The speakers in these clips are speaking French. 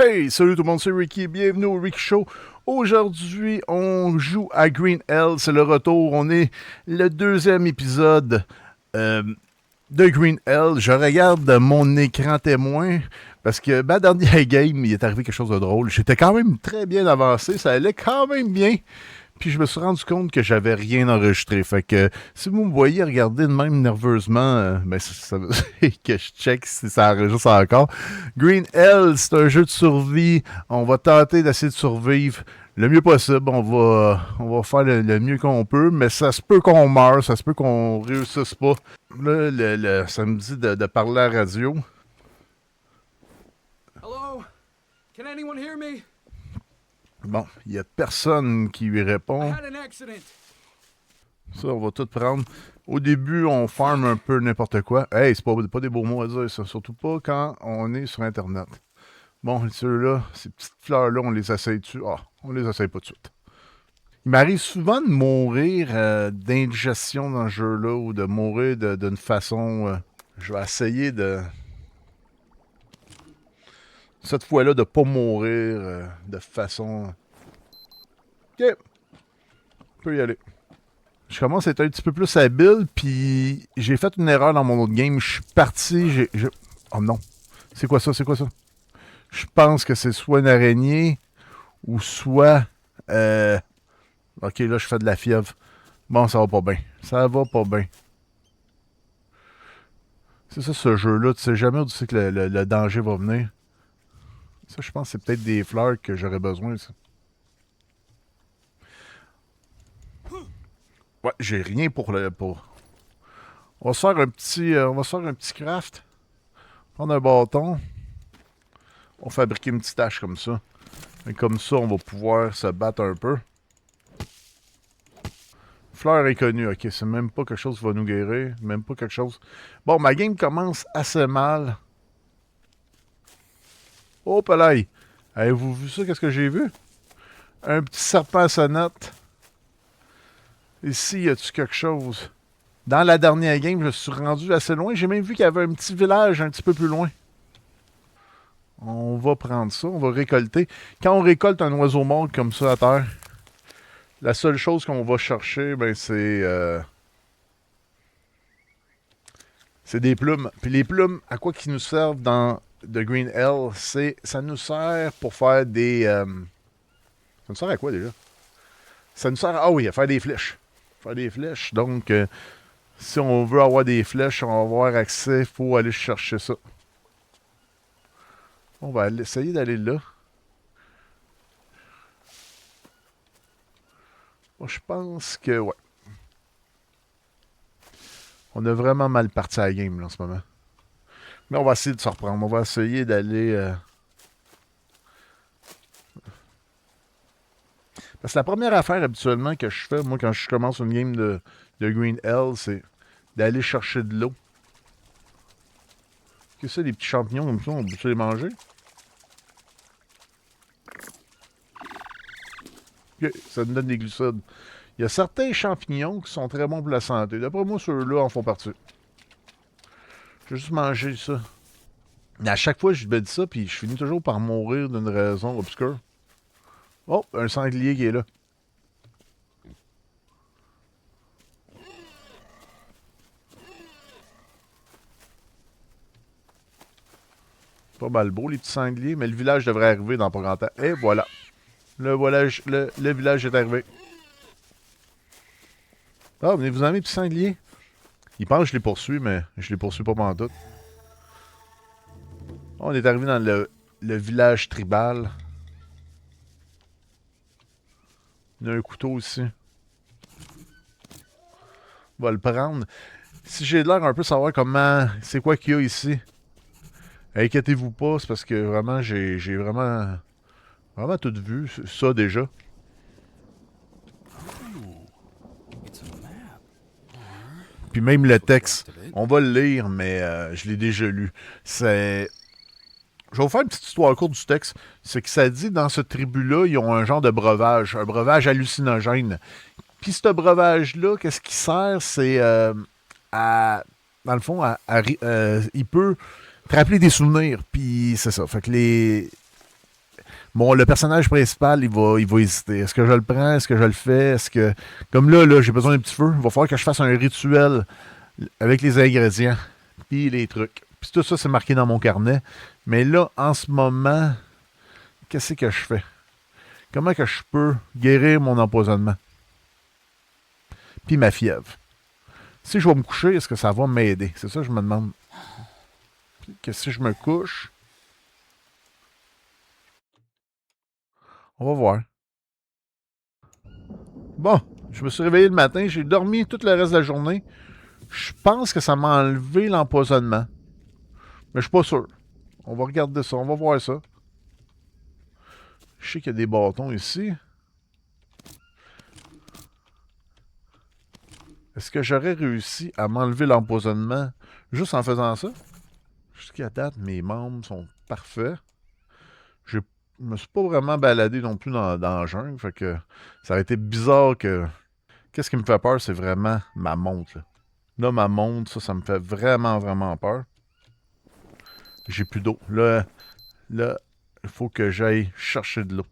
Hey, salut tout le monde, c'est Ricky, bienvenue au Ricky Show. Aujourd'hui, on joue à Green Hell, c'est le retour, on est le deuxième épisode de Green Hell. Je regarde mon écran témoin parce que ma dernière game, il est arrivé quelque chose de drôle. J'étais quand même très bien avancé, ça allait quand même bien. Puis je me suis rendu compte que j'avais rien enregistré. Fait que si vous me voyez regarder de même nerveusement, ben ça veut dire que je check si ça enregistre encore. Green Hell, c'est un jeu de survie. On va tenter d'essayer de survivre le mieux possible. On va faire le mieux qu'on peut, mais ça se peut qu'on meure, ça se peut qu'on réussisse pas. Là, ça me dit de parler à la radio. Hello? Can anyone hear me? Bon, il y a personne qui lui I répond. had an accident. Ça, on va tout prendre. Au début, on farm un peu n'importe quoi. Hey, c'est pas des beaux mots à dire, ça. Surtout pas quand on est sur Internet. Bon, ceux-là, ces petites fleurs-là, on les essaye-tu? Ah, on les essaye pas tout de suite. Il m'arrive souvent de mourir d'indigestion dans ce jeu-là ou de mourir d'une façon... je vais essayer de... Cette fois-là, de pas mourir de façon... Ok, on peut y aller. Je commence à être un petit peu plus habile, puis j'ai fait une erreur dans mon autre game. Je suis parti, Oh non. C'est quoi ça? C'est quoi ça? Je pense que c'est soit une araignée, ou soit... Ok, là, je fais de la fièvre. Bon, ça va pas bien. Ça va pas bien. C'est ça, ce jeu-là. Tu sais jamais où tu sais que le danger va venir. Ça, je pense que c'est peut-être des fleurs que j'aurais besoin, ça. Ouais, j'ai rien pour le... On va se faire un petit... on va se faire un petit craft. Prendre un bâton. On va fabriquer une petite hache comme ça. Et comme ça, on va pouvoir se battre un peu. Fleur inconnue, ok, c'est même pas quelque chose qui va nous guérir. Même pas quelque chose. Bon, ma game commence assez mal. Oh, pelaille! Avez-vous vu ça? Qu'est-ce que j'ai vu? Un petit serpent à sonnette. Ici, y a-tu quelque chose? Dans la dernière game, je suis rendu assez loin. J'ai même vu qu'il y avait un petit village un petit peu plus loin. On va prendre ça, on va récolter. Quand on récolte un oiseau mort comme ça à terre, la seule chose qu'on va chercher, ben c'est des plumes. Puis les plumes, à quoi qu'ils nous servent dans The Green Hell, ça nous sert pour faire des... ça nous sert à quoi déjà? Ça nous sert, ah oui, à faire des flèches. Faire des flèches, donc si on veut avoir des flèches, on va avoir accès, il faut aller chercher ça. On va essayer d'aller là. Moi, je pense que, ouais. On a vraiment mal parti à la game, là, en ce moment. Mais on va essayer de se reprendre. On va essayer d'aller... Parce que la première affaire, habituellement, que je fais, moi, quand je commence une game de Green Hell, c'est d'aller chercher de l'eau. Qu'est-ce que c'est, les petits champignons comme ça? On peut les manger? Ok, ça nous donne des glucides. Il y a certains champignons qui sont très bons pour la santé. D'après moi, ceux-là en font partie. Je vais juste manger ça. Mais à chaque fois, je me dis ça, puis je finis toujours par mourir d'une raison obscure. Oh, un sanglier qui est là. Pas mal beau, les petits sangliers, mais le village devrait arriver dans pas grand temps. Et voilà. Le village est arrivé. Ah, venez-vous en mes petits sangliers. Ils pensent que je les poursuis, mais je les poursuis pas pendant tout. On est arrivé dans le village tribal. Il y a un couteau aussi. On va le prendre. Si j'ai l'air un peu savoir comment... C'est quoi qu'il y a ici. Inquiétez-vous pas, c'est parce que vraiment, j'ai vraiment... Vraiment tout vu, ça déjà. Puis même le texte, on va le lire, mais je l'ai déjà lu. C'est... Je vais vous faire une petite histoire courte du texte. C'est que ça dit, dans ce tribu-là, ils ont un genre de breuvage, un breuvage hallucinogène. Puis ce breuvage-là, qu'est-ce qui sert? C'est dans le fond, il peut te rappeler des souvenirs. Puis c'est ça. Fait que bon, le personnage principal, il va hésiter. Est-ce que je le prends? Est-ce que je le fais? Est-ce que. Comme là, j'ai besoin d'un petit feu. Il va falloir que je fasse un rituel avec les ingrédients. Puis les trucs. Puis tout ça, c'est marqué dans mon carnet. Mais là, en ce moment, qu'est-ce que je fais? Comment que je peux guérir mon empoisonnement? Puis ma fièvre. Si je vais me coucher, est-ce que ça va m'aider? C'est ça que je me demande. Puis que si je me couche, on va voir. Bon, je me suis réveillé le matin, j'ai dormi tout le reste de la journée. Je pense que ça m'a enlevé l'empoisonnement. Mais je suis pas sûr. On va regarder ça, on va voir ça. Je sais qu'il y a des bâtons ici. Est-ce que j'aurais réussi à m'enlever l'empoisonnement juste en faisant ça? Jusqu'à date, mes membres sont parfaits. Je me suis pas vraiment baladé non plus dans la jungle. Fait que ça aurait été bizarre que. Qu'est-ce qui me fait peur, c'est vraiment ma montre. Là, ma montre, ça me fait vraiment, vraiment peur. J'ai plus d'eau. Là, il faut que j'aille chercher de l'eau.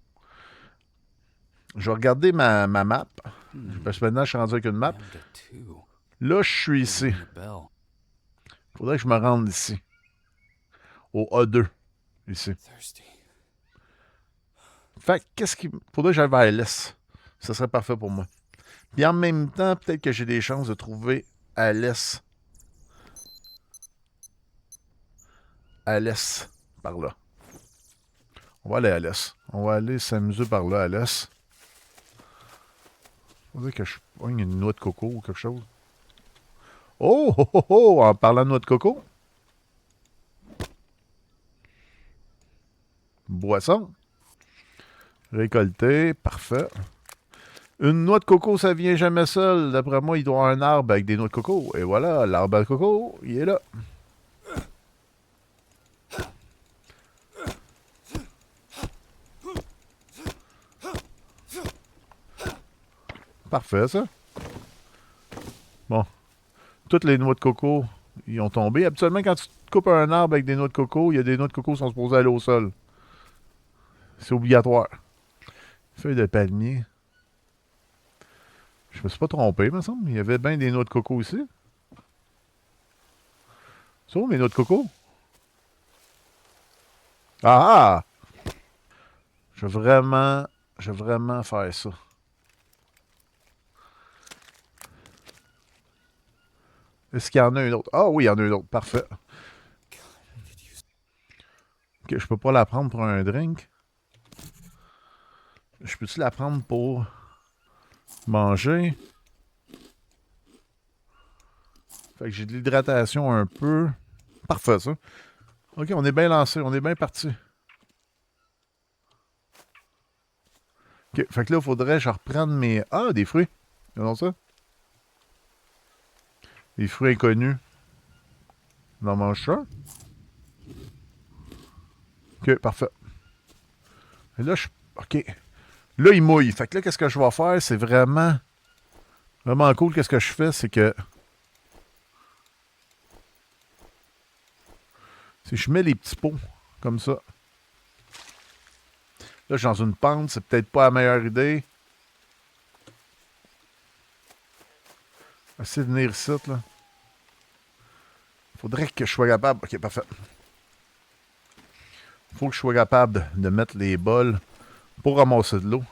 Je vais regarder ma map. Parce que maintenant, je suis rendu avec une map. Là, je suis ici. Il faudrait que je me rende ici. Au A2. Ici. Fait que, qu'est-ce qu'il faudrait que j'aille vers l'est. Ça serait parfait pour moi. Puis en même temps, peut-être que j'ai des chances de trouver à l'est. À l'est. Par là. On va aller à l'est. On va aller s'amuser par là, à l'est. Faudrait que je pogne une noix de coco ou quelque chose. Oh, oh, oh, oh! En parlant de noix de coco. Boisson. Récolté. Parfait. Une noix de coco, ça vient jamais seul. D'après moi, il doit y avoir un arbre avec des noix de coco. Et voilà, l'arbre à coco, il est là. Parfait, ça. Bon. Toutes les noix de coco, ils ont tombé. Habituellement, quand tu coupes un arbre avec des noix de coco, il y a des noix de coco qui sont supposées aller au sol. C'est obligatoire. Feuilles de palmier. Je me suis pas trompé, me semble. Il y avait bien des noix de coco ici. C'est où mes noix de coco? Ah ah! Je veux vraiment faire ça. Est-ce qu'il y en a une autre? Ah oui, il y en a une autre. Parfait. Ok, je peux pas la prendre pour un drink. Je peux-tu la prendre pour manger? Fait que j'ai de l'hydratation un peu. Parfait, ça. Ok, on est bien lancé. On est bien parti. Ok, fait que là, il faudrait que je reprenne mes... Ah, des fruits. Regardons ça. Des fruits inconnus. On en mange ça. Ok, parfait. Et là, ok. Là, il mouille. Fait que là, qu'est-ce que je vais faire? C'est vraiment cool. Qu'est-ce que je fais? C'est que si je mets les petits pots comme ça. Là, je suis dans une pente. C'est peut-être pas la meilleure idée. Essayer de venir ici, là. Faudrait que je sois capable... Ok, parfait. Faut que je sois capable de mettre les bols pour ramasser de l'eau.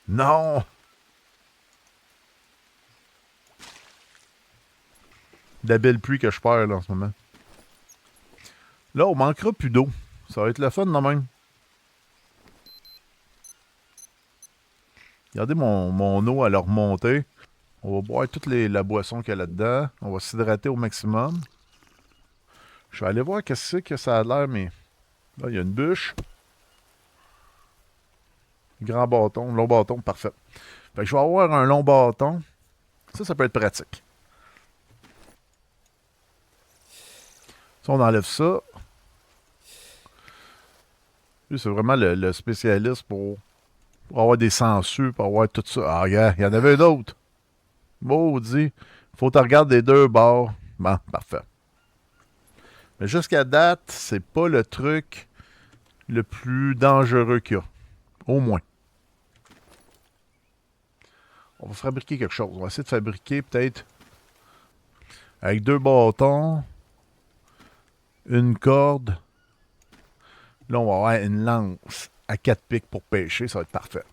Non! De la belle pluie que je perds là, en ce moment. Là, on manquera plus d'eau. Ça va être le fun, non même. Regardez mon eau à leur remonter. On va boire toute la boisson qu'il y a là-dedans. On va s'hydrater au maximum. Je vais aller voir qu'est-ce que ça a l'air, mais... Là, il y a une bûche. Grand bâton, long bâton, parfait. Fait que je vais avoir un long bâton. Ça peut être pratique. Si on enlève ça. Lui, c'est vraiment le spécialiste pour avoir des sangsues, pour avoir tout ça. Ah, regarde, il y en avait d'autres. Maudit. Faut que tu regardes les deux bords. Bon, parfait. Mais jusqu'à date, c'est pas le truc le plus dangereux qu'il y a. Au moins. On va fabriquer quelque chose. On va essayer de fabriquer peut-être avec 2 bâtons, une corde. Là, on va avoir une lance à 4 pics pour pêcher. Ça va être parfait.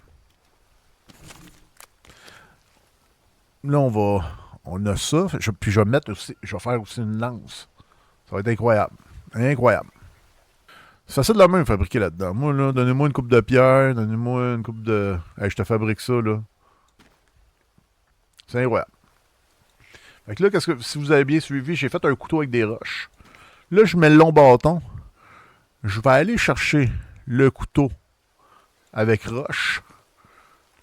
Là, on a ça. Puis je vais mettre aussi. Je vais faire aussi une lance. Ça va être incroyable. Incroyable. C'est facile de la même fabriquer là-dedans. Moi, là, donnez-moi une coupe de pierre, donnez-moi une coupe de. Hey, je te fabrique ça, là. C'est incroyable. Fait que là, si vous avez bien suivi, j'ai fait un couteau avec des roches. Là, je mets le long bâton. Je vais aller chercher le couteau avec roche.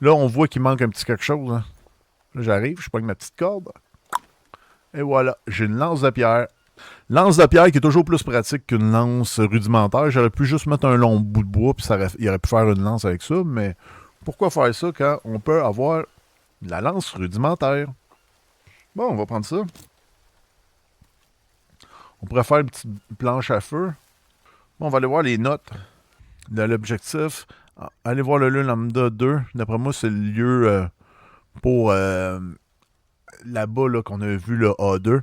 Là, on voit qu'il manque un petit quelque chose. Hein. Là, j'arrive, je prends ma petite corde. Et voilà, j'ai une lance de pierre. Lance de pierre qui est toujours plus pratique qu'une lance rudimentaire. J'aurais pu juste mettre un long bout de bois, puis il aurait pu faire une lance avec ça, mais pourquoi faire ça quand on peut avoir la lance rudimentaire? Bon, on va prendre ça. On pourrait faire une petite planche à feu. Bon, on va aller voir les notes de l'objectif. Allez voir le lieu lambda 2. D'après moi, c'est le lieu pour là-bas là, qu'on a vu le A2.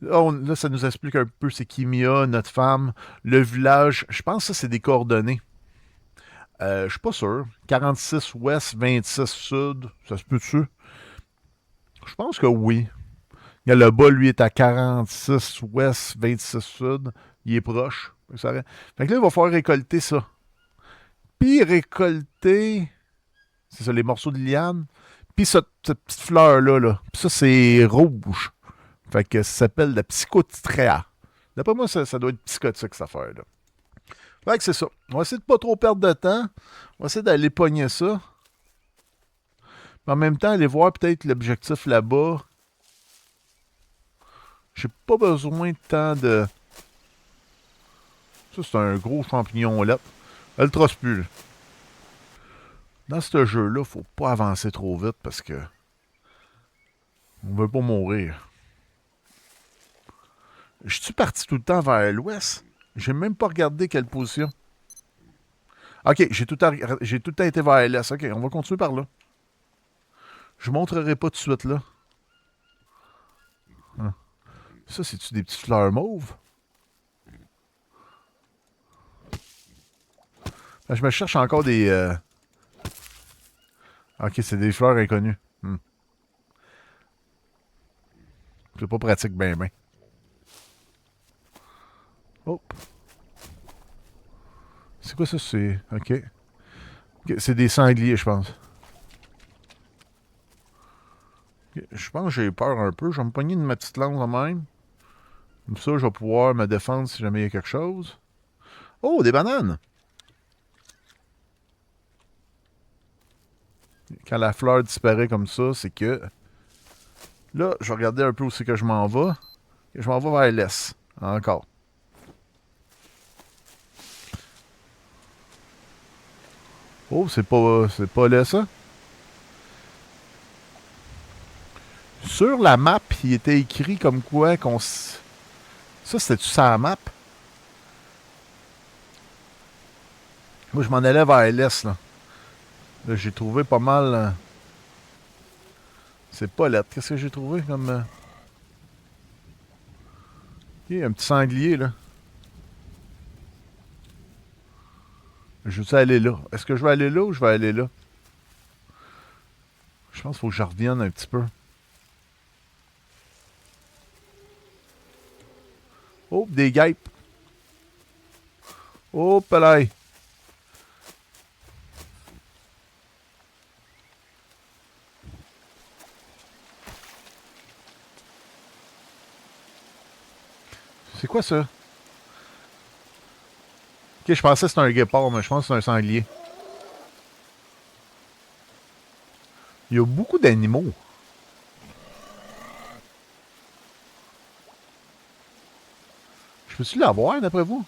Là, ça nous explique un peu c'est Kimia, notre femme, le village. Je pense que ça, c'est des coordonnées. Je suis pas sûr. 46 ouest, 26 sud. Ça se peut-tu? Je pense que oui. Le bas, lui, est à 46 ouest, 26 sud. Il est proche. Fait que là, il va falloir récolter ça. Puis récolter, c'est ça, les morceaux de liane. Puis cette petite fleur-là, là. Puis ça, c'est rouge. Fait que ça s'appelle la psychotréa. D'après moi, ça doit être psychotique, cette affaire-là. Fait que c'est ça. On va essayer de pas trop perdre de temps. On va essayer d'aller pogner ça. Mais en même temps, aller voir peut-être l'objectif là-bas. J'ai pas besoin de tant de... Ça, c'est un gros champignon là. Ultra spule. Dans ce jeu-là, faut pas avancer trop vite parce que on veut pas mourir. Je suis parti tout le temps vers l'ouest. J'ai même pas regardé quelle position. Ok, j'ai tout le temps été vers l'est. Ok, on va continuer par là. Je vous montrerai pas tout de suite là. Hein. Ça, c'est-tu des petites fleurs mauves? Je me cherche encore des... Ok, c'est des fleurs inconnues. C'est pas pratique ben. Oh. C'est quoi ça? C'est... Ok. C'est des sangliers, je pense. Okay. Je pense que j'ai peur un peu. Je vais me pogner de ma petite lance en même. Comme ça, je vais pouvoir me défendre si jamais il y a quelque chose. Oh, des bananes! Quand la fleur disparaît comme ça, c'est que... Là, je vais regarder un peu où c'est que je m'en vais. Et je m'en vais vers l'est. Encore. Oh, c'est pas laid, ça. Sur la map, il était écrit comme quoi qu'on... Ça, c'était-tu sur la map? Moi, je m'en allais vers l'est, là. Là, j'ai trouvé pas mal... C'est pas laid. Qu'est-ce que j'ai trouvé comme... Il y a un petit sanglier, là. Je veux aller là. Est-ce que je vais aller là ou je vais aller là? Je pense qu'il faut que je revienne un petit peu. Oh, des guêpes. Oh, palais. C'est quoi ça? Ok, je pensais que c'était un guépard, mais je pense que c'est un sanglier. Il y a beaucoup d'animaux. Je peux-tu l'avoir, d'après vous?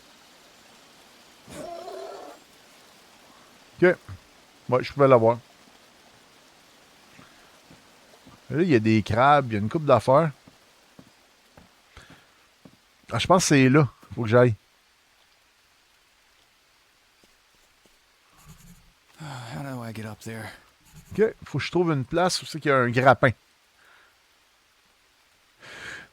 Ok. Ouais, je pouvais l'avoir. Là, il y a des crabes, il y a une coupe d'affaires. Ah, je pense que c'est là. Faut que j'aille. I get up there? OK. Faut que je trouve une place où c'est qu'il y a un grappin.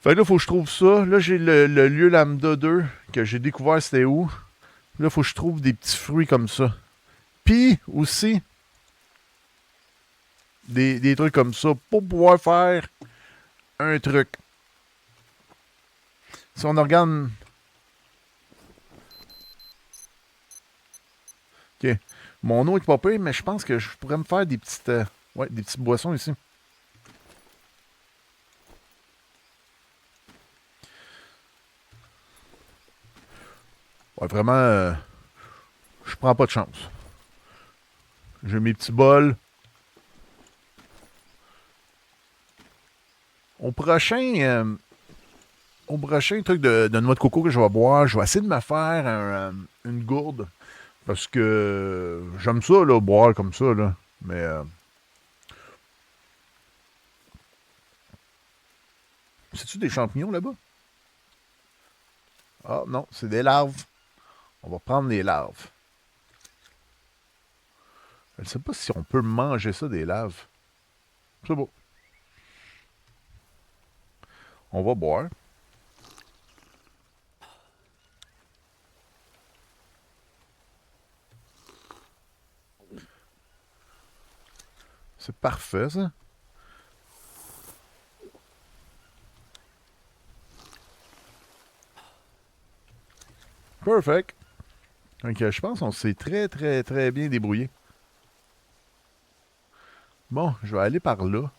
Fait que là, faut que je trouve ça. Là, j'ai le lieu lambda 2 que j'ai découvert c'était où. Là, faut que je trouve des petits fruits comme ça. Puis, aussi, des trucs comme ça pour pouvoir faire un truc. Si on regarde... OK. Mon eau est pas pire, mais je pense que je pourrais me faire des petites... ouais, des petites boissons ici. Ouais, vraiment, je prends pas de chance. J'ai mes petits bols. Au prochain truc de noix de coco que je vais boire, je vais essayer de me faire une gourde. Parce que j'aime ça, là, boire comme ça, là. Mais... c'est-tu des champignons là-bas? Ah, non, c'est des larves. On va prendre des larves. Je ne sais pas si on peut manger ça, des larves. C'est beau. On va boire. C'est parfait, ça. Perfect. Donc, je pense qu'on s'est très, très, très bien débrouillé. Bon, je vais aller par là.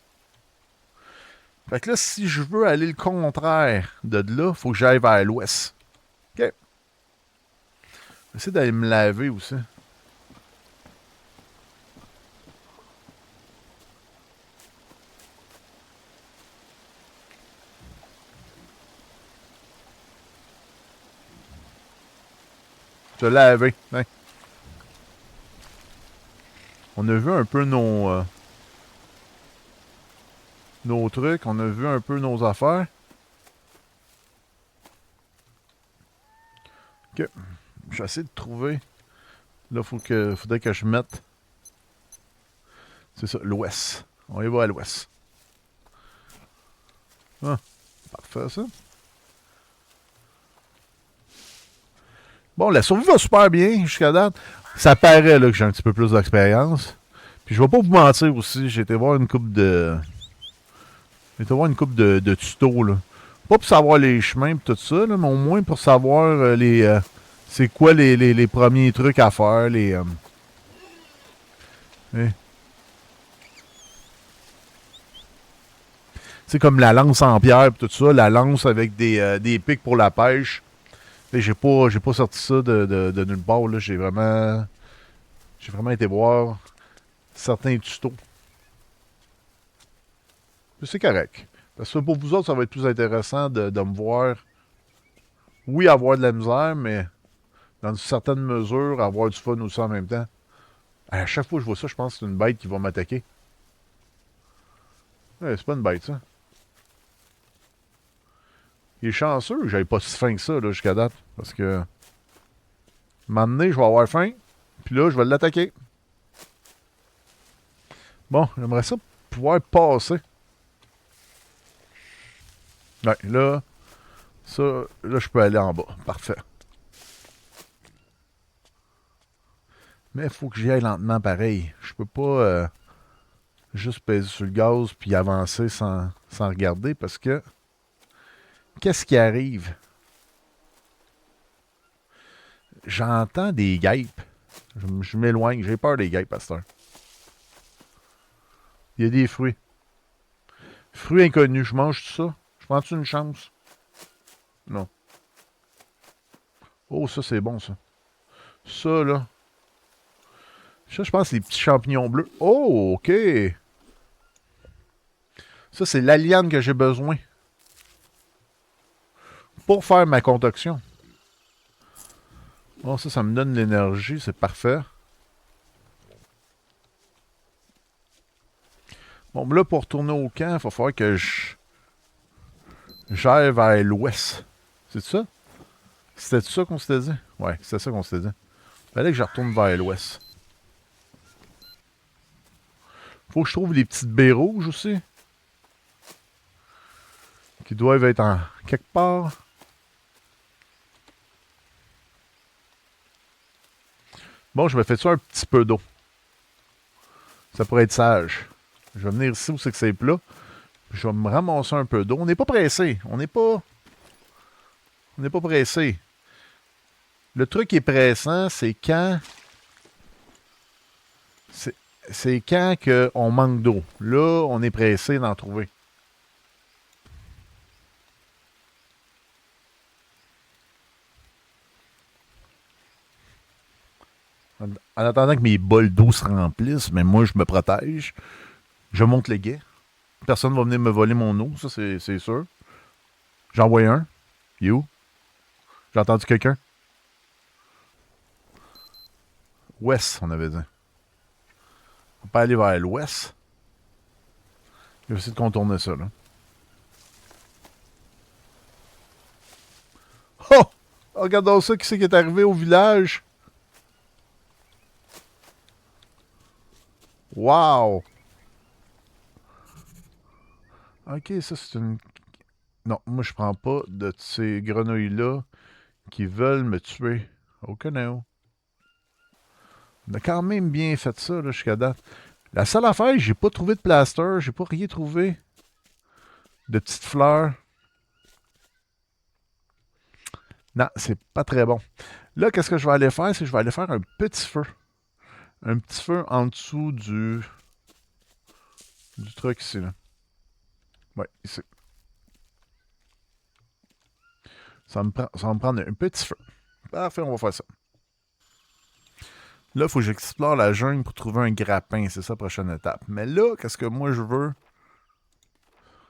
Fait que là, si je veux aller le contraire de là, faut que j'aille vers l'ouest. OK. Je vais essayer d'aller me laver aussi. Se laver. Hein. On a vu un peu nos trucs. On a vu un peu nos affaires. OK. Je vais essayer de trouver. Là, faudrait que je mette. C'est ça, l'ouest. On y va à l'ouest. Ah, parfait, ça. Bon, la survie va super bien jusqu'à date. Ça paraît là, que j'ai un petit peu plus d'expérience. Puis je vais pas vous mentir aussi, j'ai été voir une coupe de. J'ai été voir une coupe de tutos, là. Pas pour savoir les chemins et tout ça, là, mais au moins pour savoir c'est quoi les premiers trucs à faire, c'est comme la lance en pierre et tout ça, la lance avec des pics pour la pêche. J'ai pas sorti ça de nulle part, là. J'ai vraiment été voir certains tutos. Puis c'est correct. Parce que pour vous autres, ça va être plus intéressant de me voir, oui, avoir de la misère, mais dans une certaine mesure, avoir du fun aussi en même temps. À chaque fois que je vois ça, je pense que c'est une bête qui va m'attaquer. Ouais, c'est pas une bête, ça. Il est chanceux que j'avais pas si faim que ça, là, jusqu'à date. Parce que... maintenant, je vais avoir faim. Puis là, je vais l'attaquer. Bon, j'aimerais ça pouvoir passer. Ouais, là... ça, là, je peux aller en bas. Parfait. Mais il faut que j'y aille lentement pareil. Je peux pas juste peser sur le gaz puis avancer sans regarder parce que... qu'est-ce qui arrive? J'entends des guêpes. Je m'éloigne. J'ai peur des guêpes à cette heure. Il y a des fruits. Fruits inconnus. Je mange tout ça. Je prends-tu une chance? Non. Oh, ça, c'est bon, ça. Ça, là. Ça, je pense, c'est les petits champignons bleus. Oh, OK. Ça, c'est la liane que j'ai besoin pour faire ma concoction. Bon, ça me donne l'énergie. C'est parfait. Bon, là, pour retourner au camp, il va falloir que j'aille vers l'ouest. C'est ça? C'était ça qu'on s'était dit? Ouais, c'était ça qu'on s'était dit. Il fallait que je retourne vers l'ouest. Faut que je trouve les petites baies rouges aussi. Qui doivent être en quelque part. Bon, je me fais ça un petit peu d'eau. Ça pourrait être sage. Je vais venir ici où c'est que c'est plat. Puis je vais me ramasser un peu d'eau. On n'est pas pressé. On n'est pas pressé. Le truc qui est pressant, c'est quand... C'est quand on manque d'eau. Là, on est pressé d'en trouver. En attendant que mes bols d'eau se remplissent, mais moi, je me protège. Je monte les guets. Personne ne va venir me voler mon eau, ça, c'est sûr. J'en vois un. Il est où? J'ai entendu quelqu'un? Ouest, on avait dit. On peut aller vers l'ouest. Je vais essayer de contourner ça, là. Oh! Regardons ça, qui c'est qui est arrivé au village? Wow! Ok, ça c'est une... Non, moi je prends pas de ces grenouilles-là qui veulent me tuer. Aucun non. On a quand même bien fait ça là, jusqu'à date. La seule affaire, j'ai pas trouvé de plaster, j'ai pas rien trouvé de petites fleurs. Non, c'est pas très bon. Là, qu'est-ce que je vais aller faire? C'est que je vais aller faire un petit feu. Un petit feu en dessous du truc ici, là. Ouais, ici. Ça va me prendre un petit feu. Parfait, on va faire ça. Là, il faut que j'explore la jungle pour trouver un grappin. C'est ça la prochaine étape. Mais là, qu'est-ce que moi je veux?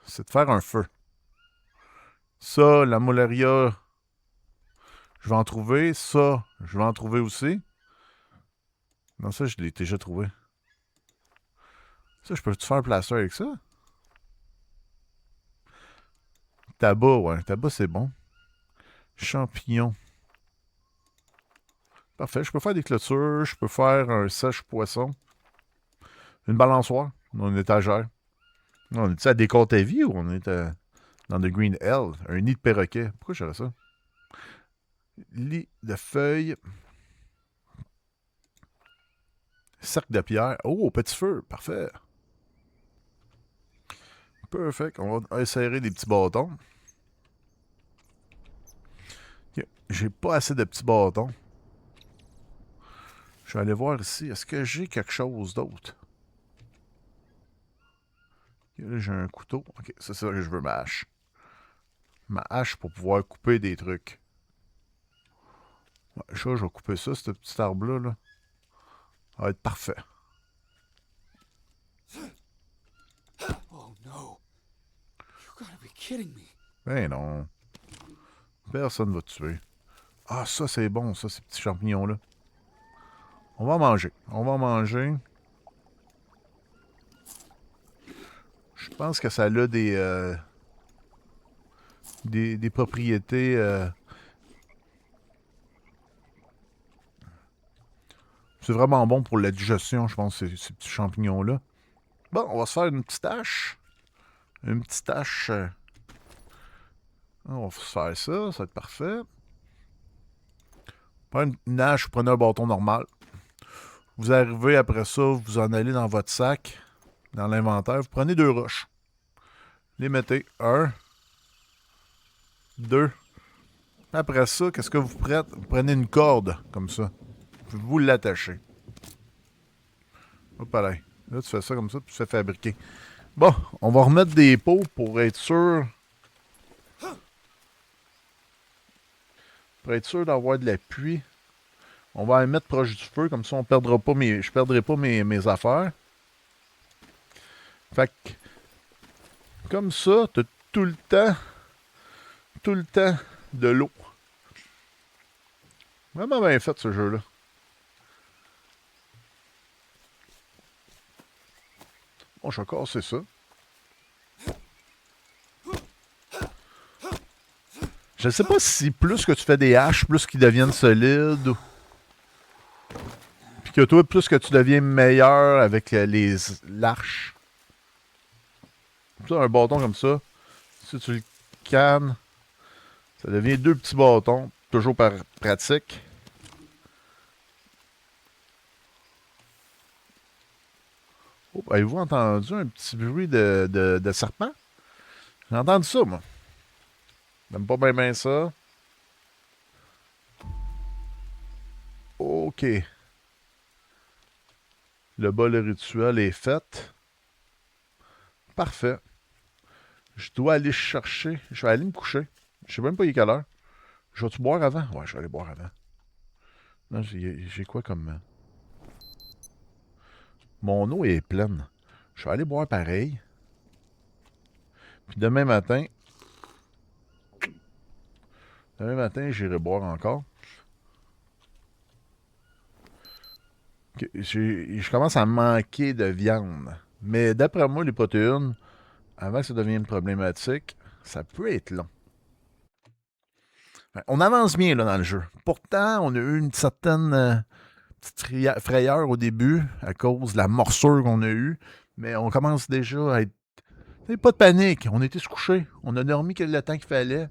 C'est de faire un feu. Ça, la molaria, je vais en trouver. Ça, je vais en trouver aussi. Non, ça, je l'ai déjà trouvé. Ça, je peux-tu faire placer avec ça? Tabac, ouais. Tabac, c'est bon. Champignons. Parfait. Je peux faire des clôtures. Je peux faire un sèche-poisson. Une balançoire. Une étagère. On est-tu à des côtes à vie ou on est dans The Green Hell? Un nid de perroquet. Pourquoi j'aurais ça? Lit de feuilles. Cercle de pierre. Oh, petit feu. Parfait. Perfect. On va insérer des petits bâtons. J'ai pas assez de petits bâtons. Je vais aller voir ici. Est-ce que j'ai quelque chose d'autre? Là, j'ai un couteau. Ok, c'est ça que je veux, ma hache. Ma hache pour pouvoir couper des trucs. Ouais, ça, je vais couper ça, ce petit arbre-là. Là. Ça va être parfait. Oh no. You gotta be kidding me. Ben non. Personne ne va te tuer. Ah, ça, c'est bon, ça, ces petits champignons-là. On va en manger. On va en manger. Je pense que ça a des propriétés... C'est vraiment bon pour la digestion, je pense, ces petits champignons-là. Bon, on va se faire une petite hache. Une petite hache. On va se faire ça, ça va être parfait. Prenez une hache, vous prenez un bâton normal. Vous arrivez après ça, vous en allez dans votre sac, dans l'inventaire. Vous prenez 2 roches. Les mettez. 1, 2. Après ça, qu'est-ce que vous prenez? Vous prenez une corde, comme ça. Puis vous l'attachez. Hop là. Là, tu fais ça comme ça, puis tu fais fabriquer. Bon, on va remettre des pots pour être sûr. Pour être sûr d'avoir de l'appui. On va les mettre proche du feu, comme ça on perdra pas je perdrai pas mes affaires. Fait que, comme ça, t'as tout le temps de l'eau. Vraiment bien fait ce jeu-là. Bon, je vais casser ça. Je ne sais pas si plus que tu fais des haches, plus qu'ils deviennent solides. Puis que toi, plus que tu deviens meilleur avec l'arche. Ça, un bâton comme ça, si tu le cannes, ça devient deux petits bâtons, toujours par pratique. Oh, avez-vous entendu un petit bruit de serpent? J'ai entendu ça, moi. J'aime pas bien ça. OK. Le bol rituel est fait. Parfait. Je dois aller chercher. Je vais aller me coucher. Je sais même pas il est quelle heure. Je vais-tu boire avant? Ouais, je vais aller boire avant. Non, j'ai quoi comme... Mon eau est pleine. Je vais aller boire pareil. Puis demain matin, j'irai boire encore. Je commence à manquer de viande. Mais d'après moi, les protéines, avant que ça devienne problématique, ça peut être long. On avance bien là, dans le jeu. Pourtant, on a eu une certaine petite frayeur au début à cause de la morsure qu'on a eue. Mais on commence déjà à être... Pas de panique. On était se coucher. On a dormi le temps qu'il fallait.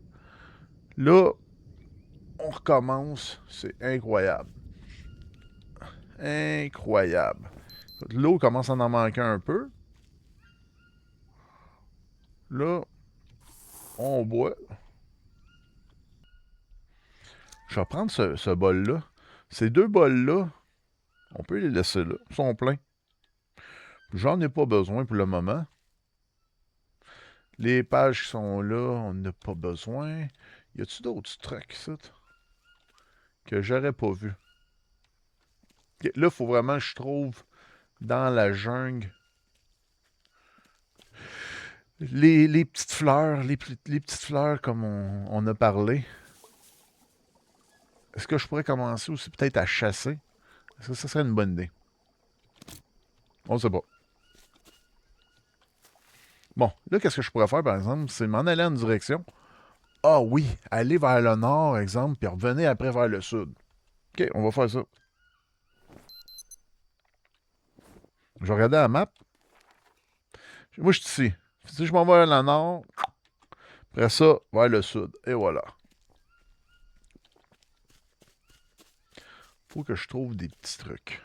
Là, on recommence. C'est incroyable. Incroyable. L'eau commence à en manquer un peu. Là, on boit. Je vais prendre ce bol-là. Ces deux bols-là, on peut les laisser là. Ils sont pleins. J'en ai pas besoin pour le moment. Les pages qui sont là, on n'a pas besoin. Y a-tu d'autres trucs, ça, que j'aurais pas vu? Okay, là, il faut vraiment que je trouve dans la jungle les petites fleurs, les petites fleurs comme on a parlé. Est-ce que je pourrais commencer aussi peut-être à chasser? Est-ce que ça serait une bonne idée? On ne sait pas. Bon, là, qu'est-ce que je pourrais faire, par exemple? C'est m'en aller en direction. Ah oui, aller vers le nord, exemple, puis revenir après vers le sud. OK, on va faire ça. Je vais regarder la map. Moi, je suis ici. Si je m'en vais vers le nord, après ça, vers le sud. Et voilà. Faut que je trouve des petits trucs.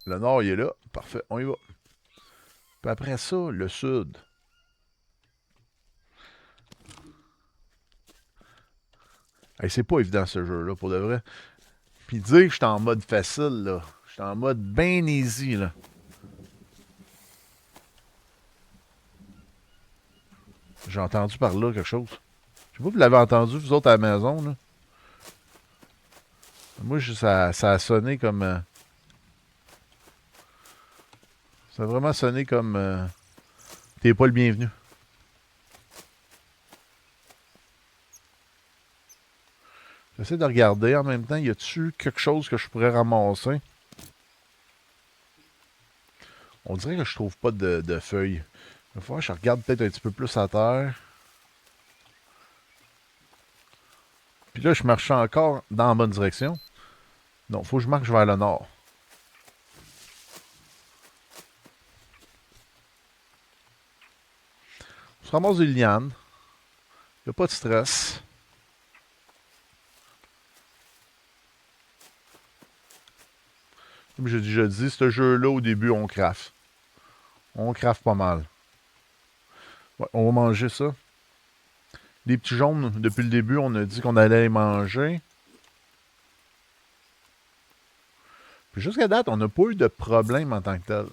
Le nord, il est là. Parfait, on y va. Puis après ça, le sud. Hey, c'est pas évident ce jeu-là, pour de vrai. Puis dire que je suis en mode facile, là. Je suis en mode bien easy, là. J'ai entendu par là quelque chose. Je sais pas si vous l'avez entendu, vous autres à la maison, là. Moi, ça a sonné comme... ça a vraiment sonné comme... t'es pas le bienvenu. J'essaie de regarder en même temps. Y a-tu quelque chose que je pourrais ramasser? On dirait que je trouve pas de feuilles. Il va falloir que je regarde peut-être un petit peu plus à terre. Puis là, je marche encore dans la bonne direction. Donc, il faut que je marche vers le nord. On se ramasse des lianes. Il n'y a pas de stress. Comme j'ai déjà dit, ce jeu-là, au début, on craft. On craft pas mal. Ouais, on va manger ça. Les petits jaunes, depuis le début, on a dit qu'on allait les manger. Puis jusqu'à date, on n'a pas eu de problème en tant que tel.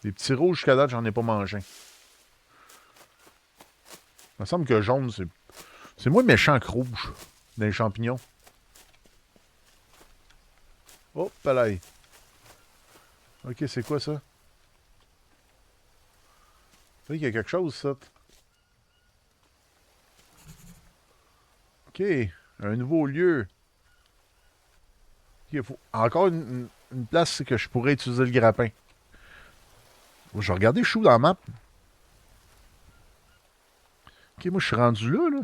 Les petits rouges, jusqu'à date, j'en ai pas mangé. Il me semble que jaune, c'est moins méchant que rouge dans les champignons. Oh, là. Ok, c'est quoi ça? Il y a quelque chose, ça. Ok, un nouveau lieu. Okay, faut... Encore une place que je pourrais utiliser le grappin. Je vais regarder chou dans la map. Ok, moi je suis rendu là, là.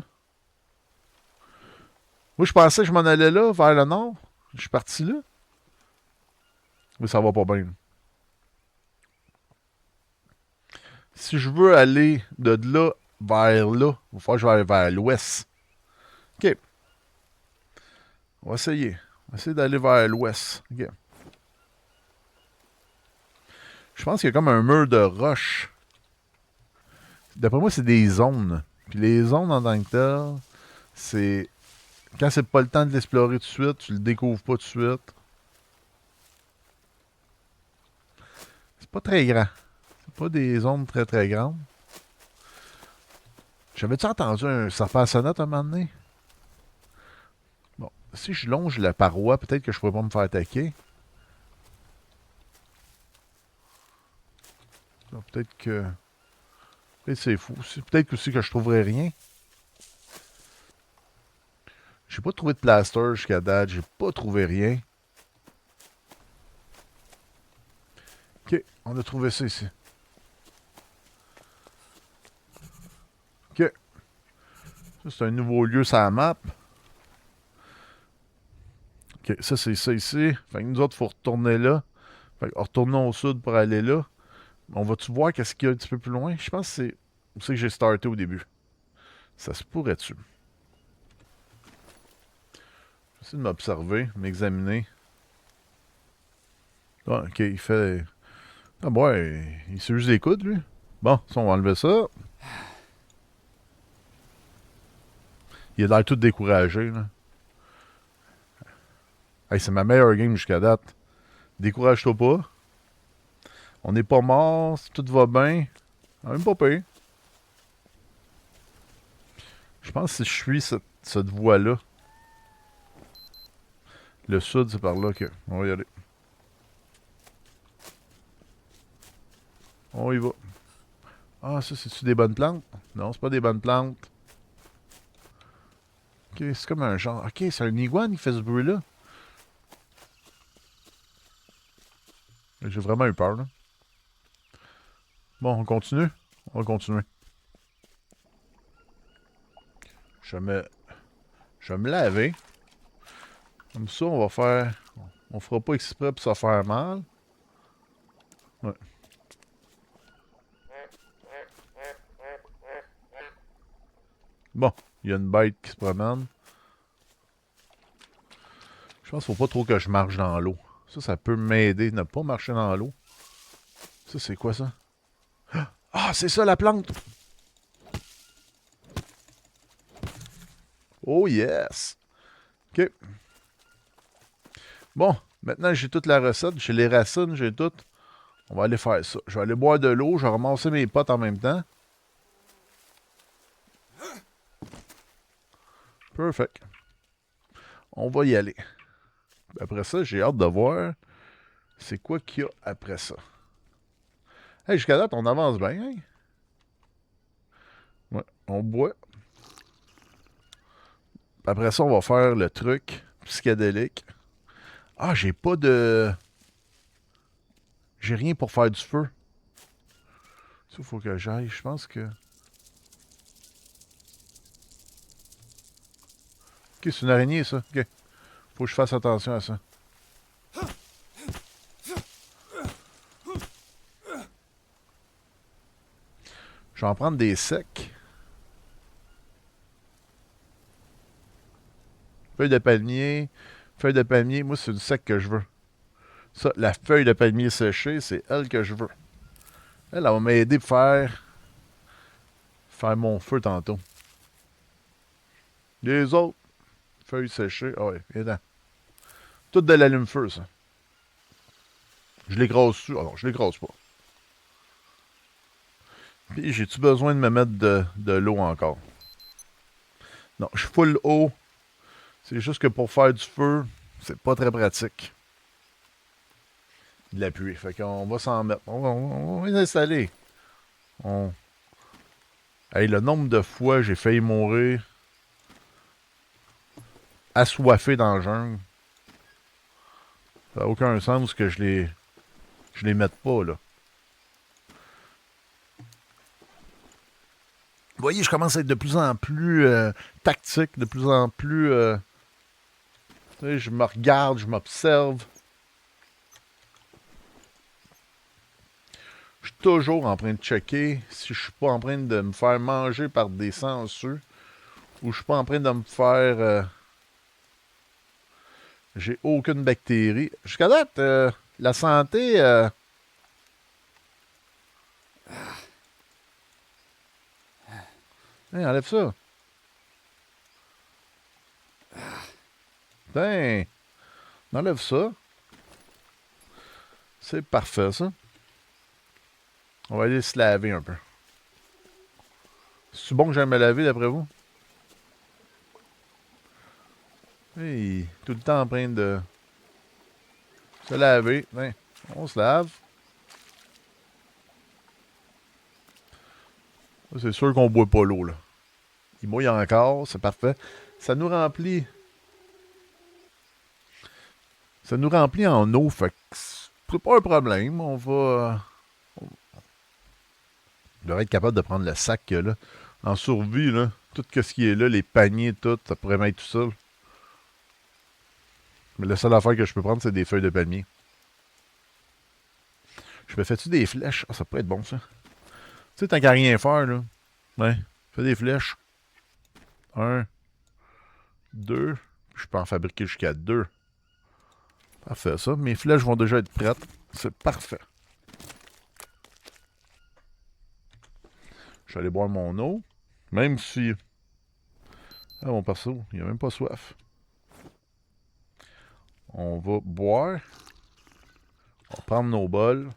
Moi, je pensais que je m'en allais là, vers le nord. Je suis parti là. Mais ça va pas bien. Si je veux aller de là vers là, il va falloir que je vais aller vers l'ouest. OK. On va essayer. On va essayer d'aller vers l'ouest. OK. Je pense qu'il y a comme un mur de roche. D'après moi, c'est des zones. Puis les zones en tant que telles, c'est... Quand c'est pas le temps de l'explorer tout de suite, tu le découvres pas tout de suite. C'est pas très grand. C'est pas des zones très très grandes. J'avais-tu entendu un serpent à sonnette un moment donné? Bon, si je longe la paroi, peut-être que je pourrais pas me faire attaquer. Donc, peut-être que... Peut-être que c'est fou. Peut-être aussi que je trouverai rien. J'ai pas trouvé de plaster jusqu'à date. J'ai pas trouvé rien. OK, on a trouvé ça ici. OK. Ça, c'est un nouveau lieu sur la map. OK, ça, c'est ça ici. Fait que nous autres, il faut retourner là. Fait que retournons au sud pour aller là. On va-tu voir qu'est-ce qu'il y a un petit peu plus loin? Je pense que c'est où c'est que j'ai starté au début. Ça se pourrait-tu? J'essaie de m'observer, m'examiner. Ah, OK, il fait... Ah ouais, il se juste les coudes, lui. Bon, ça, on va enlever ça. Il a l'air tout découragé, là. Hey, c'est ma meilleure game jusqu'à date. Décourage-toi pas. On n'est pas mort, tout va bien. Même pas pire. Je pense que si je suis cette voie-là, le sud, c'est par là que... On va y aller. On y va. Ah, ça, c'est-tu des bonnes plantes? Non, c'est pas des bonnes plantes. Ok, c'est comme un genre... Ok, c'est un iguane qui fait ce bruit-là. J'ai vraiment eu peur, là. Bon, on continue? On va continuer. Je vais me... Je vais me laver. Comme ça, on va faire... On fera pas exprès pour se faire mal. Ouais. Bon, il y a une bête qui se promène. Je pense qu'il faut pas trop que je marche dans l'eau. Ça peut m'aider de ne pas marcher dans l'eau. Ça, c'est quoi ça? Ah, c'est ça la plante! Oh yes! OK. Bon, maintenant j'ai toute la recette. J'ai les racines, j'ai tout. On va aller faire ça. Je vais aller boire de l'eau. Je vais ramasser mes potes en même temps. Perfect. On va y aller. Après ça, j'ai hâte de voir c'est quoi qu'il y a après ça. Hey, jusqu'à date, on avance bien, hein? Ouais, on boit. Après ça, on va faire le truc psychédélique. Ah, j'ai pas de... J'ai rien pour faire du feu. Ça, il faut que j'aille. Je pense que... Ok, c'est une araignée, ça. Ok. Faut que je fasse attention à ça. Je vais en prendre des secs. Feuille de palmier. Feuille de palmier. Moi, c'est du sec que je veux. Ça, la feuille de palmier séchée, c'est elle que je veux. Elle va m'aider pour faire mon feu tantôt. Les autres, feuilles séchées. Ah ouais, viens. Tout de l'allume-feu, ça. Je l'écrase-tu? Ah non, je l'écrase pas. Puis, j'ai-tu besoin de me mettre de l'eau encore? Non, je suis full eau. C'est juste que pour faire du feu, c'est pas très pratique. De la pluie. Fait qu'on va s'en mettre. On va les installer. Hey, le nombre de fois j'ai failli mourir assoiffé dans le jungle. Ça n'a aucun sens que je les mette pas, là. Vous voyez, je commence à être de plus en plus tactique, de plus en plus Tu sais, je me regarde, je m'observe. Je suis toujours en train de checker si je suis pas en train de me faire manger par des sangsues ou je suis pas en train de me faire... j'ai aucune bactérie. Jusqu'à date, la santé... Hey, enlève ça. Tiens, enlève ça. C'est parfait, ça. On va aller se laver un peu. C'est bon que j'aille me laver, d'après vous? Hey, tout le temps en train de se laver. Tiens, on se lave. C'est sûr qu'on boit pas l'eau, là. Il mouille encore, c'est parfait. Ça nous remplit. Ça nous remplit en eau, fait que c'est pas un problème. On va... on devrait être capable de prendre le sac qu'il y a là. En survie, là. Tout ce qui est là, les paniers, tout, ça pourrait mettre tout seul. Mais la seule affaire que je peux prendre, c'est des feuilles de palmier. Je me fais-tu des flèches? Ah, ça pourrait être bon, ça. Tu sais, tant qu'à rien faire, là. Ouais, fais des flèches. 1, 2. Je peux en fabriquer jusqu'à 2. Parfait, ça. Mes flèches vont déjà être prêtes. C'est parfait. Je vais aller boire mon eau. Même si... Ah, mon perso, il a même pas soif. On va boire. On va prendre nos bols.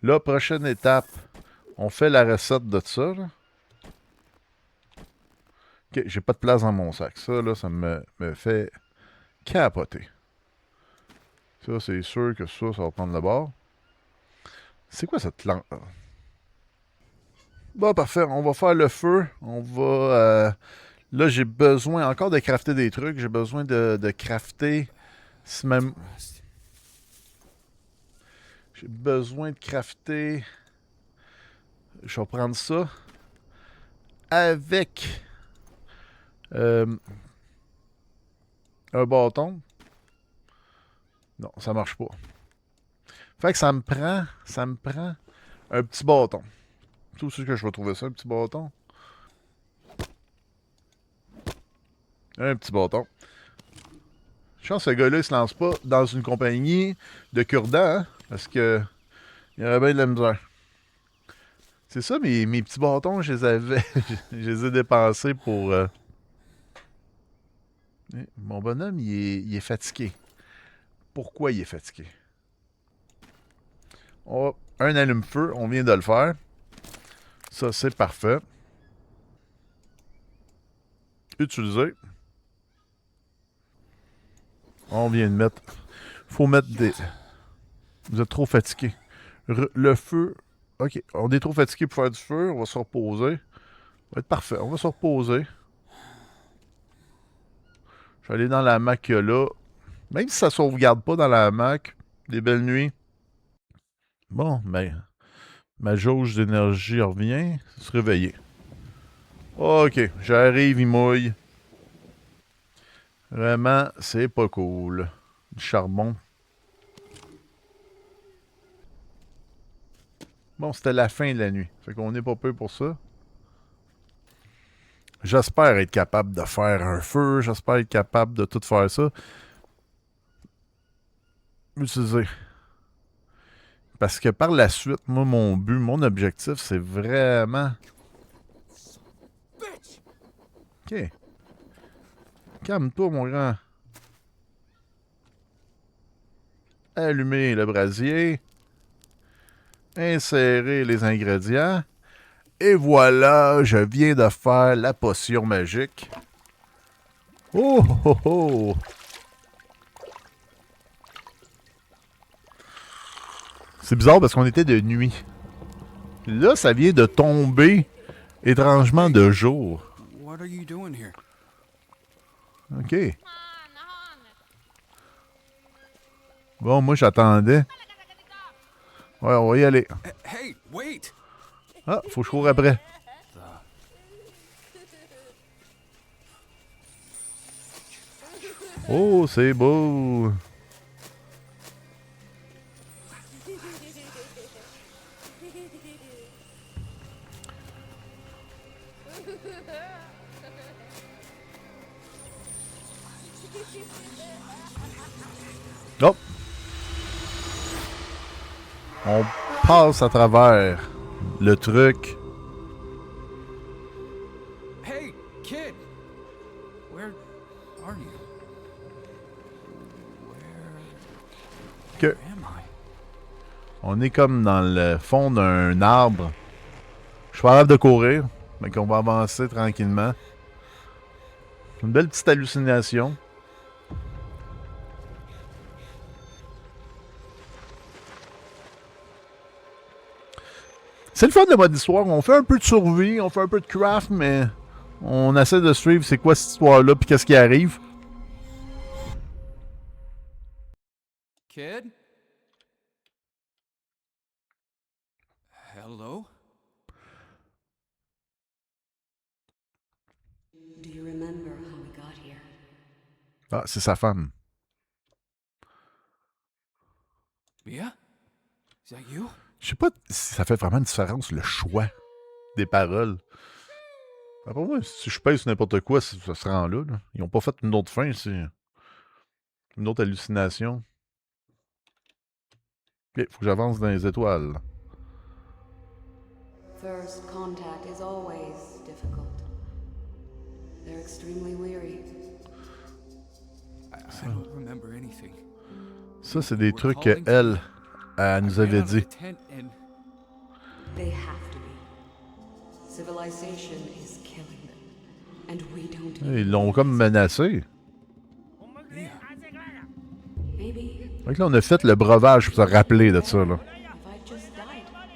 Là, prochaine étape, on fait la recette de ça. Là. Ok, j'ai pas de place dans mon sac. Ça, là, ça me fait capoter. Ça, c'est sûr que ça va prendre le bord. C'est quoi cette lampe? Bon, parfait. On va faire le feu. On va... là, j'ai besoin encore de crafter des trucs. J'ai besoin de crafter... Si même... J'ai besoin de crafter... Je vais prendre ça. Avec... un bâton. Non, ça marche pas. Fait que ça me prend un petit bâton. Tout ce que je vais trouver ça, un petit bâton. Un petit bâton. Je pense que ce gars-là, il se lance pas dans une compagnie de cure-dents, hein, parce que il y aurait bien de la misère. C'est ça, mes petits bâtons, je les avais. Je les ai dépensés pour... Mon bonhomme, il est fatigué. Pourquoi il est fatigué? Un allume-feu, on vient de le faire. Ça, c'est parfait. Utiliser. On vient de mettre... Faut mettre des... Vous êtes trop fatigué. Le feu... OK, on est trop fatigué pour faire du feu. On va se reposer. Ça va être parfait. On va se reposer. Je vais aller dans la hamac qu'il y a là. Même si ça sauvegarde pas dans la hamac. Des belles nuits. Bon, ben... Ma jauge d'énergie revient. Se réveiller. OK, j'arrive, il mouille. Vraiment, c'est pas cool. Du charbon. Bon, c'était la fin de la nuit. Fait qu'on n'est pas peu pour ça. J'espère être capable de faire un feu. J'espère être capable de tout faire ça. Utiliser. Parce que par la suite, moi, mon but, mon objectif, c'est vraiment... OK. Calme-toi, mon grand. Allumer le brasier. Insérer les ingrédients. Et voilà, je viens de faire la potion magique. Oh, oh, oh! C'est bizarre parce qu'on était de nuit. Là, ça vient de tomber étrangement de jour. What are you doing here? OK. Bon, moi, j'attendais. Ouais, on va y aller. Hey, wait! Ah, faut que je cours après. Oh, c'est beau! Oh! On passe à travers le truc. Hey, kid! Where are you? Where Que am I? on est comme dans le fond d'un arbre. Je suis pas capable de courir, mais qu'on va avancer tranquillement. Une belle petite hallucination. C'est le fun de mode histoire. On fait un peu de survie, on fait un peu de craft, mais on essaie de suivre c'est quoi cette histoire-là puis qu'est-ce qui arrive. Kid? Hello? Do you remember how we got here? Ah, c'est sa femme. Mia? Is that you? Je sais pas si ça fait vraiment une différence, le choix des paroles. Après moi, si je pèse sur n'importe quoi, ça se rend là. Ils ont pas fait une autre fin, c'est une autre hallucination. Ok, faut que j'avance dans les étoiles. First contact is always difficult. They're extremely weary. I don't remember anything. Ça, c'est des trucs qu'elle elle nous avait dit. They have to be. Civilization is killing them. And we don't Ils l'ont comme menacé. Maybe Donc là, on a fait le breuvage pour se rappeler de ça. Là. if I just died back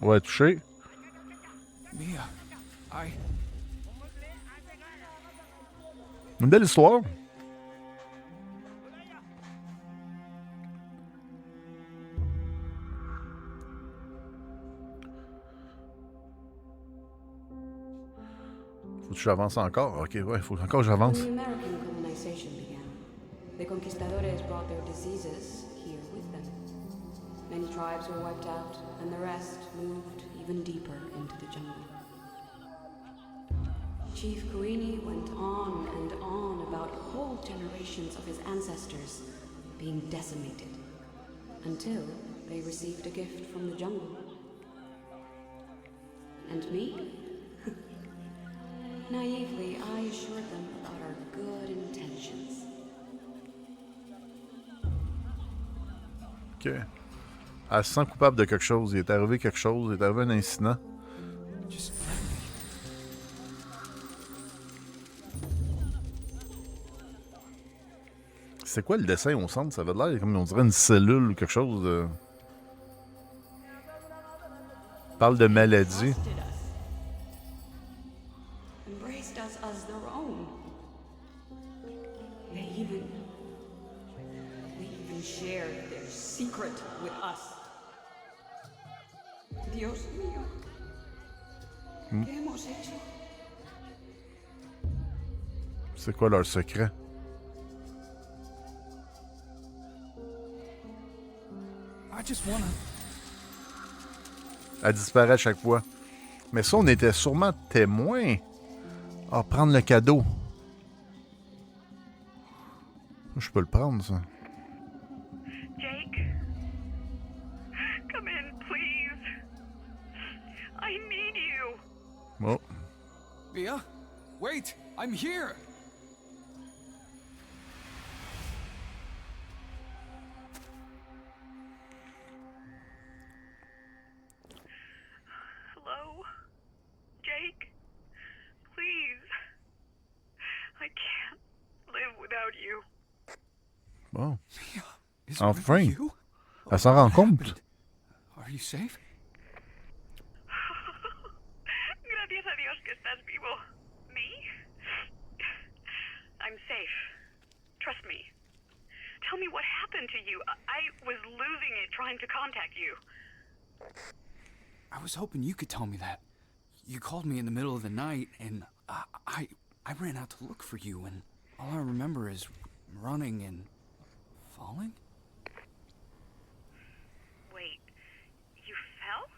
then. Ouais, touché. Mia, Une belle histoire. Faut que j'avance encore. Ok, ouais, faut encore que j'avance. When the American colonization began, the conquistadores brought their diseases here with them. Many tribes were wiped out, and the rest moved even deeper into the jungle. Chief Kuini went on and on about whole generations of his ancestors being decimated, until they received a gift from the jungle. And me? Naively, I assured them about our good intentions. Ok. Elle se sent coupable de quelque chose. Il est arrivé quelque chose. Il est arrivé un incident. just C'est quoi le dessin au centre? Ça avait l'air comme on dirait une cellule ou quelque chose de... Parle de maladie. Trusted us. Embraced us as their own. They even shared their secret with us. Dios mío. ¿Qué hemos hecho? C'est quoi leur secret? I just wanna. Elle disparaît à chaque fois. Mais ça, on était sûrement témoins. Ah, prendre le cadeau. Je peux le prendre, ça. Jake? Come in, please. I need you. Oh. Mia? Wait! I'm here! Hello? Jake? Please. I can't live without you. Bon. Mia, is Enfin. it really you? Elle s'en rend What compte. happened? Are you safe? Gracias a Dios que estás vivo. Me? I'm safe. Trust me. Tell me what happened to you. I was losing it trying to contact you. I was hoping you could tell me that. You called me in the middle of the night, and I ran out to look for you, and all I remember is running and falling? Wait, you fell?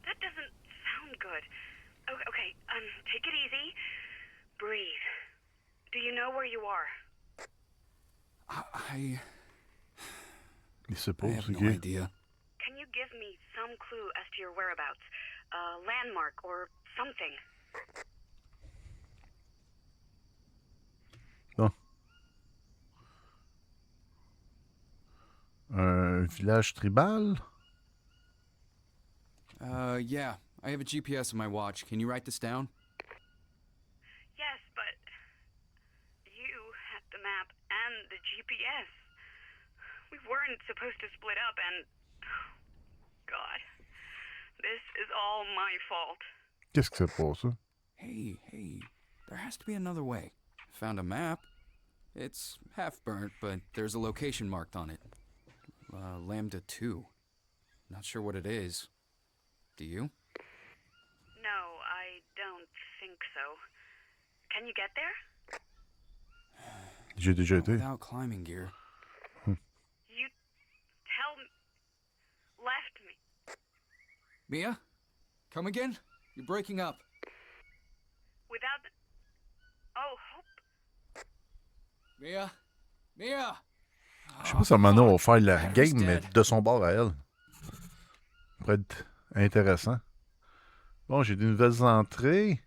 That doesn't sound good. Okay, take it easy. Breathe. Do you know where you are? Il sait I pas, have c'est no qui. idea. Can you give me some clue as to your whereabouts? A landmark or something? Non. Un village tribal? Yeah. I have a GPS on my watch. Can you write this down? Yes, but you had the map and the GPS. We weren't supposed to split up and... God. This is all my fault. Qu'est-ce qui s'est passé? Hey, there has to be another way. Found a map. It's half burnt, but there's a location marked on it. Lambda 2. Not sure what it is. Do you? No, I don't think so. Can you get there? J'ai déjà été. Without climbing gear. You left me. Mia? Come again? You're breaking up. Without the... Oh, Hope. Mia? Mia! Je sais pas si à un moment donné, on va faire la Battery's game, mais dead. de son bord à elle. Ça pourrait être intéressant. Bon, j'ai des nouvelles entrées.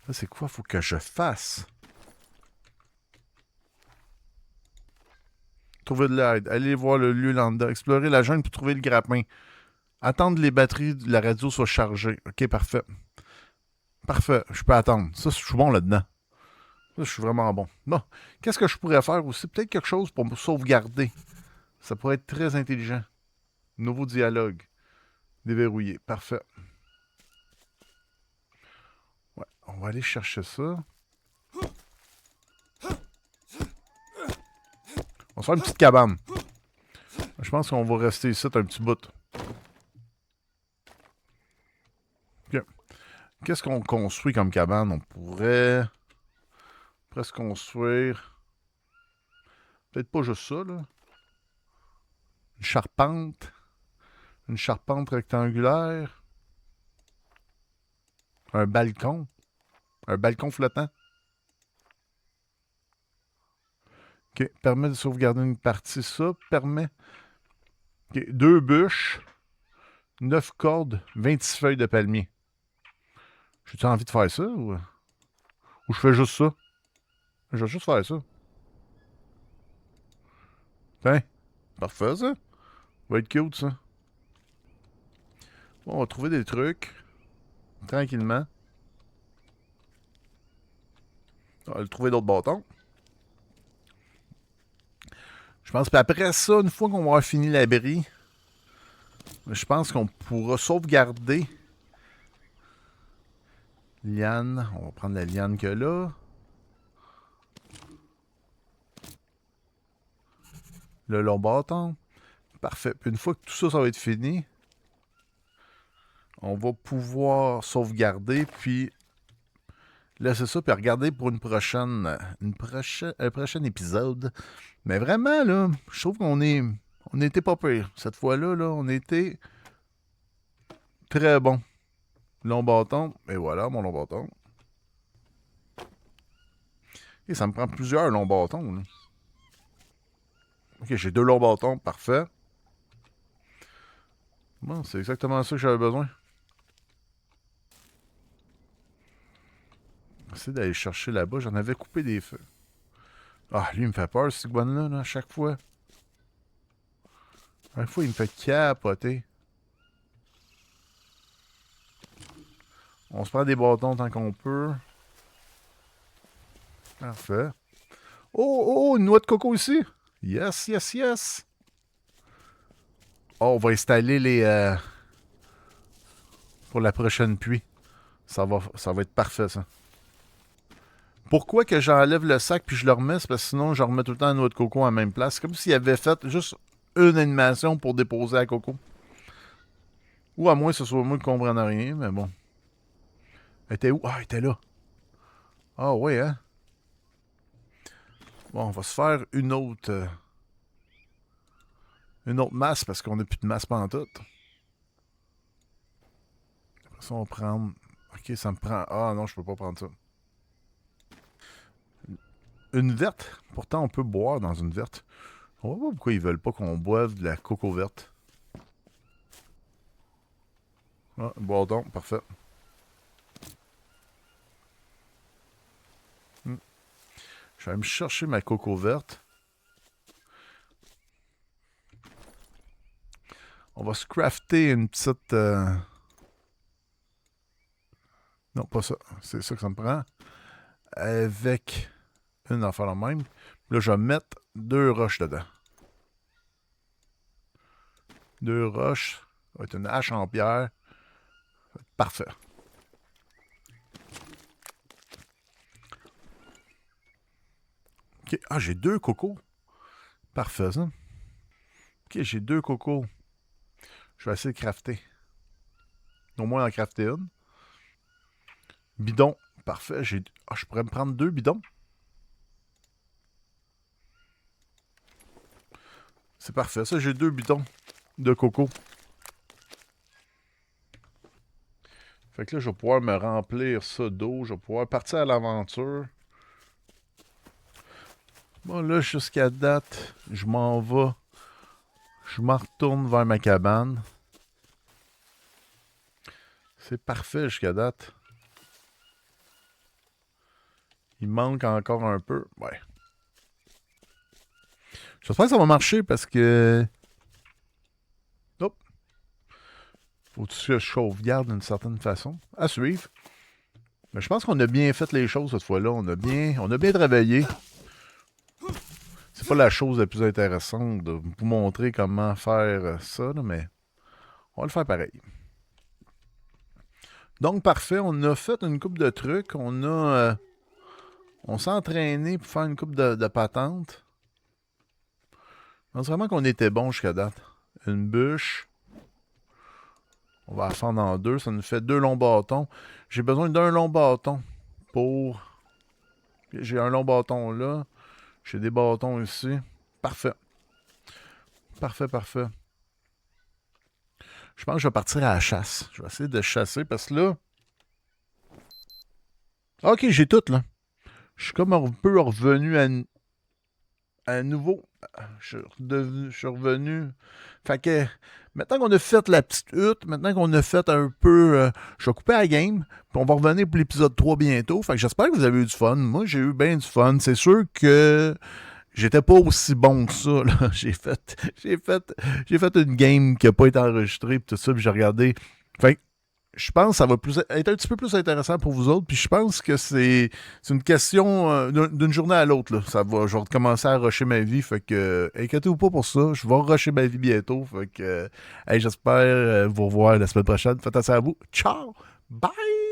Là, c'est quoi? Faut que je fasse. Trouver de l'aide. Aller voir le lieu lambda. Explorer la jungle pour trouver le grappin. Attendre les batteries de la radio soient chargées. Ok, parfait. Parfait. Je peux attendre. Ça, je suis bon là-dedans. Ça, je suis vraiment bon. Bon. Qu'est-ce que je pourrais faire aussi? Peut-être quelque chose pour me sauvegarder. Ça pourrait être très intelligent. Nouveau dialogue. Déverrouillé. Parfait. Ouais, on va aller chercher ça. On va se faire une petite cabane. Je pense qu'on va rester ici un petit bout. Ok. Qu'est-ce qu'on construit comme cabane? On pourrait se construire... Peut-être pas juste ça, là. Une charpente. Une charpente rectangulaire. Un balcon. Un balcon flottant. OK. Permet de sauvegarder une partie. Ça permet... OK. 2 bûches. 9 cordes. 26 feuilles de palmier. J'ai-tu envie de faire ça ou je fais juste ça? Je vais juste faire ça. Tiens. Parfait, ça. Ça va être cute, ça. Bon, on va trouver des trucs. Tranquillement. On va trouver d'autres bâtons. Je pense qu'après ça, une fois qu'on va avoir fini l'abri, je pense qu'on pourra sauvegarder. Liane. On va prendre la liane que là. Le long bâton. Parfait. Puis une fois que tout ça, ça va être fini, on va pouvoir sauvegarder, puis laisser ça, puis regarder pour un prochain épisode. Mais vraiment, là, je trouve qu'on était pas pire. Cette fois-là, là, on était très bon. Long bâton. Et voilà, mon long bâton. Et ça me prend plusieurs longs bâtons, là. Ok, j'ai 2 longs bâtons. Parfait. Bon, c'est exactement ça que j'avais besoin. J'essaie d'aller chercher là-bas. J'en avais coupé des feux. Ah, lui, il me fait peur, ce iguane-là, là, à chaque fois. À chaque fois, il me fait capoter. On se prend des bâtons tant qu'on peut. Parfait. Oh, une noix de coco ici. Yes, yes, yes. Oh, on va installer les... pour la prochaine pluie. Ça va être parfait, ça. Pourquoi que j'enlève le sac puis je le remets? C'est parce que sinon, je remets tout le temps la noix de coco à la même place. C'est comme s'il avait fait juste une animation pour déposer la coco. Ou à moins que ce soit moi qui comprenne rien, mais bon. Elle était où? Ah, elle était là. Ah oui, hein? Bon, on va se faire une autre masse parce qu'on n'a plus de masse pantoute. Après ça, on va prendre... Ok, ça me prend... Ah non, je peux pas prendre ça. Une verte. Pourtant, on peut boire dans une verte. On va voir pourquoi ils veulent pas qu'on boive de la coco verte. Ah, bois donc, parfait. Je vais aller me chercher ma coco verte. On va se crafter une petite... Non, pas ça. C'est ça que ça me prend. Avec une affaire la même. Là, je vais mettre 2 roches dedans. 2 roches. Ça va être une hache en pierre. Parfait. OK. Ah, j'ai 2 cocos. Parfait, ça. OK, j'ai 2 cocos. Je vais essayer de crafter. Au moins en crafter une. Bidon. Parfait. Ah, je pourrais me prendre 2 bidons. C'est parfait. Ça, j'ai 2 bidons de coco. Fait que là, je vais pouvoir me remplir ça d'eau. Je vais pouvoir partir à l'aventure. Bon, là, jusqu'à date, je m'en vais. Je m'en retourne vers ma cabane. C'est parfait jusqu'à date. Il manque encore un peu. Ouais. J'espère que ça va marcher parce que... Hop. Faut que je sauvegarde d'une certaine façon. À suivre. Mais je pense qu'on a bien fait les choses cette fois-là. On a bien travaillé. C'est pas la chose la plus intéressante de vous montrer comment faire ça, là, mais on va le faire pareil. Donc, parfait. On a fait une coupe de trucs. On s'est entraîné pour faire une coupe de patentes. Je pense vraiment qu'on était bon jusqu'à date. Une bûche. On va la fendre en 2. Ça nous fait 2 longs bâtons. J'ai besoin d'un long bâton pour... J'ai un long bâton là. J'ai des bâtons ici. Parfait. Parfait. Je pense que je vais partir à la chasse. Je vais essayer de chasser parce que là... Ok, j'ai tout là. Je suis comme un peu revenu à nouveau. Je suis revenu. Fait que maintenant qu'on a fait la petite hutte, maintenant qu'on a fait un peu... je vais couper la game, puis on va revenir pour l'épisode 3 bientôt. Fait que j'espère que vous avez eu du fun. Moi, j'ai eu bien du fun. C'est sûr que j'étais pas aussi bon que ça, là. J'ai fait une game qui a pas été enregistrée, puis tout ça, puis j'ai regardé. Fait que je pense que ça va être un petit peu plus intéressant pour vous autres. Puis je pense que c'est une question d'une journée à l'autre. Je vais recommencer à rusher ma vie. Fait que inquiétez-vous pas pour ça. Je vais rusher ma vie bientôt. Fait que j'espère vous revoir la semaine prochaine. Faites attention à vous. Ciao! Bye!